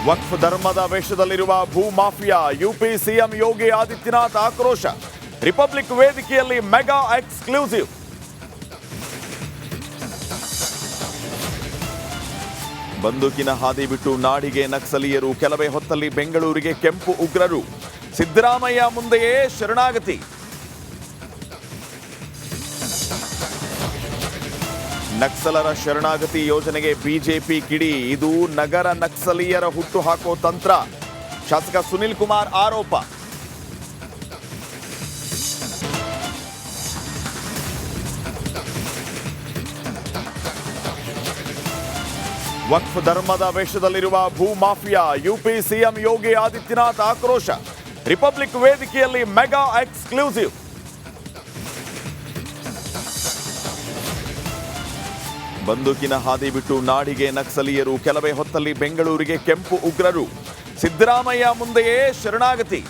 ವಕ್ಫ್ ಧರ್ಮದ ವೇಷದಲ್ಲಿರುವ ಭೂ mafia, UP CM Yogi Adityanath ಆಕ್ರೋಶ. ರಿಪಬ್ಲಿಕ್ ವೇದಿಕೆಯಲ್ಲಿ ಮೆಗಾ ಎಕ್ಸ್ಕ್ಲೂಸಿವ್. ಬಂದೂಕಿನ ಹಾದಿ ಬಿಟ್ಟು ನಾಡಿಗೆ ನಕ್ಸಲೀಯರು, ಕೆಲವೇ ಹೊತ್ತಲ್ಲಿ ಬೆಂಗಳೂರಿಗೆ ಕೆಂಪು ಉಗ್ರರು. ಸಿದ್ದರಾಮಯ್ಯ ಮುಂದೆಯೇ ಶರಣಾಗತಿ. ನಕ್ಸಲರ ಶರಣಾಗತಿ ಯೋಜನೆಗೆ ಬಿಜೆಪಿ ಕಿಡಿ. ಇದು ನಗರ ನಕ್ಸಲೀಯರ ಹುಟ್ಟು ಹಾಕೋ ತಂತ್ರ. ಶಾಸಕ ಸುನಿಲ್ ಕುಮಾರ್ ಆರೋಪ. ವಕ್ಫ್ ಧರ್ಮದ ವೇಷದಲ್ಲಿರುವ ಭೂ mafia, UP CM Yogi Adityanath ಆಕ್ರೋಶ. ರಿಪಬ್ಲಿಕ್ ವೇದಿಕೆಯಲ್ಲಿ ಮೆಗಾ ಎಕ್ಸ್ಕ್ಲೂಸಿವ್. ಬಂದೂಕಿನ ಹಾದಿ ಬಿಟ್ಟು ನಾಡಿಗೆ ನಕ್ಸಲೀಯರು, ಕೆಲವೇ ಹೊತ್ತಲ್ಲಿ ಬೆಂಗಳೂರಿಗೆ ಕೆಂಪು ಉಗ್ರರು. ಸಿದ್ದರಾಮಯ್ಯ ಮುಂದೆಯೇ ಶರಣಾಗತಿ.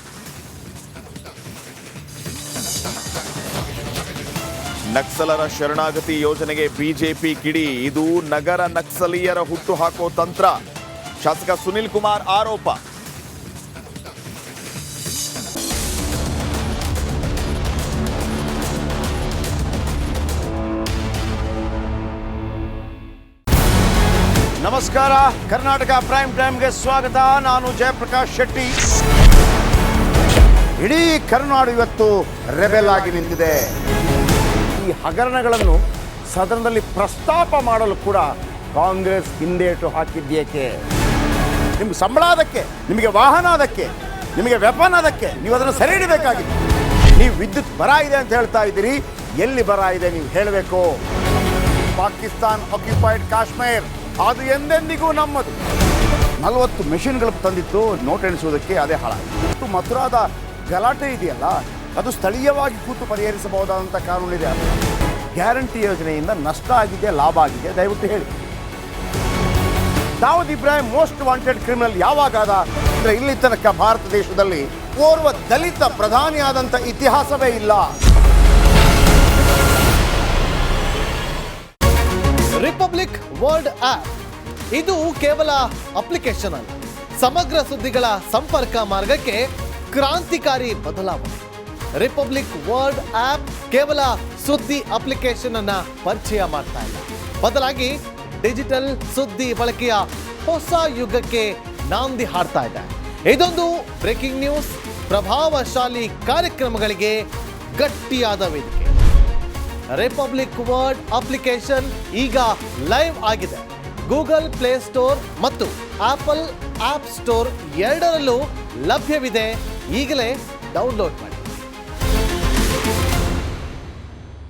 ನಕ್ಸಲರ ಶರಣಾಗತಿ ಯೋಜನೆಗೆ ಬಿಜೆಪಿ ಕಿಡಿ. ಇದು ನಗರ ನಕ್ಸಲೀಯರ ಹುಟ್ಟು ಹಾಕೋ ತಂತ್ರ. ಶಾಸಕ ಸುನಿಲ್ ಕುಮಾರ್ ಆರೋಪ. ನಮಸ್ಕಾರ, ಕರ್ನಾಟಕ ಪ್ರೈಮ್ ಟೈಮ್ಗೆ ಸ್ವಾಗತ. ನಾನು ಜಯಪ್ರಕಾಶ್ ಶೆಟ್ಟಿ. ಇಡೀ ಕರ್ನಾಡು ಇವತ್ತು ರೆಬೆಲ್ ಆಗಿ ನಿಂತಿದೆ. ಈ ಹಗರಣಗಳನ್ನು ಸದನದಲ್ಲಿ ಪ್ರಸ್ತಾಪ ಮಾಡಲು ಕೂಡ ಕಾಂಗ್ರೆಸ್ ಹಿಂದೇಟು ಹಾಕಿದ್ದೇಕೆ? ನಿಮ್ಗೆ ಸಂಬಳ ಅದಕ್ಕೆ, ನಿಮಗೆ ವಾಹನ ಅದಕ್ಕೆ, ನಿಮಗೆ ವೆಪನ್ ಅದಕ್ಕೆ. ನೀವು ಅದನ್ನು ಸೆರೆ ಹಿಡಿಬೇಕಾಗಿತ್ತು. ನೀವು ವಿದ್ಯುತ್ ಬರ ಇದೆ ಅಂತ ಹೇಳ್ತಾ ಇದ್ದೀರಿ. ಎಲ್ಲಿ ಬರ ಇದೆ ನೀವು ಹೇಳಬೇಕು. ಪಾಕಿಸ್ತಾನ್ ಆಕ್ಯುಪೈಡ್ ಕಾಶ್ಮೀರ್ ಅದು ಎಂದೆಂದಿಗೂ ನಮ್ಮದು. 40 ಮೆಷಿನ್ಗಳು ತಂದಿತ್ತು ನೋಟ್ ಎಣಿಸುವುದಕ್ಕೆ, ಅದೇ ಹಾಳಾಯಿತು. ಮಥುರಾದ ಗಲಾಟೆ ಇದೆಯಲ್ಲ, ಅದು ಸ್ಥಳೀಯವಾಗಿ ಕೂತು ಪರಿಹರಿಸಬಹುದಾದಂಥ ಕಾನೂನಿದೆ. ಗ್ಯಾರಂಟಿ ಯೋಜನೆಯಿಂದ ನಷ್ಟ ಆಗಿದೆ, ಲಾಭ ಆಗಿದೆ, ದಯವಿಟ್ಟು ಹೇಳಿ. Dawood Ibrahim most wanted criminal ಯಾವಾಗಾದ ಅಂದರೆ ಇಲ್ಲಿ ತನಕ ಭಾರತ ದೇಶದಲ್ಲಿ ಓರ್ವ ದಲಿತ ಪ್ರಧಾನಿಯಾದಂಥ ಇತಿಹಾಸವೇ ಇಲ್ಲ. ರಿಪಬ್ಲಿಕ್ ವರ್ಲ್ಡ್ ಆಪ್ ಇದು ಕೇವಲ ಅಪ್ಲಿಕೇಶನ್ ಅಲ್ಲ, ಸಮಗ್ರ ಸುದ್ದಿಗಳ ಸಂಪರ್ಕ ಮಾರ್ಗಕ್ಕೆ ಕ್ರಾಂತಿಕಾರಿ ಬದಲಾವಣೆ. ರಿಪಬ್ಲಿಕ್ ವರ್ಲ್ಡ್ ಆಪ್ ಕೇವಲ ಸುದ್ದಿ ಅಪ್ಲಿಕೇಶನ್ ಅನ್ನ ಪರಿಚಯ ಮಾಡ್ತಾ ಇಲ್ಲ, ಬದಲಾಗಿ ಡಿಜಿಟಲ್ ಸುದ್ದಿ ಬಳಕೆಯ ಹೊಸ ಯುಗಕ್ಕೆ ನಾಂದಿ ಹಾಡ್ತಾ ಇದೆ. ಇದೊಂದು ಬ್ರೇಕಿಂಗ್ ನ್ಯೂಸ್, ಪ್ರಭಾವಶಾಲಿ ಕಾರ್ಯಕ್ರಮಗಳಿಗೆ ಗಟ್ಟಿಯಾದ ವೇದಿಕೆ. ರಿಪಬ್ಲಿಕ್ ವರ್ಲ್ಡ್ ಅಪ್ಲಿಕೇಶನ್ ಈಗ ಲೈವ್ ಆಗಿದೆ. ಗೂಗಲ್ ಪ್ಲೇ ಸ್ಟೋರ್ ಮತ್ತು ಆಪಲ್ ಆಪ್ ಸ್ಟೋರ್ ಎರಡರಲ್ಲೂ ಲಭ್ಯವಿದೆ. ಈಗಲೇ ಡೌನ್ಲೋಡ್ ಮಾಡಿ.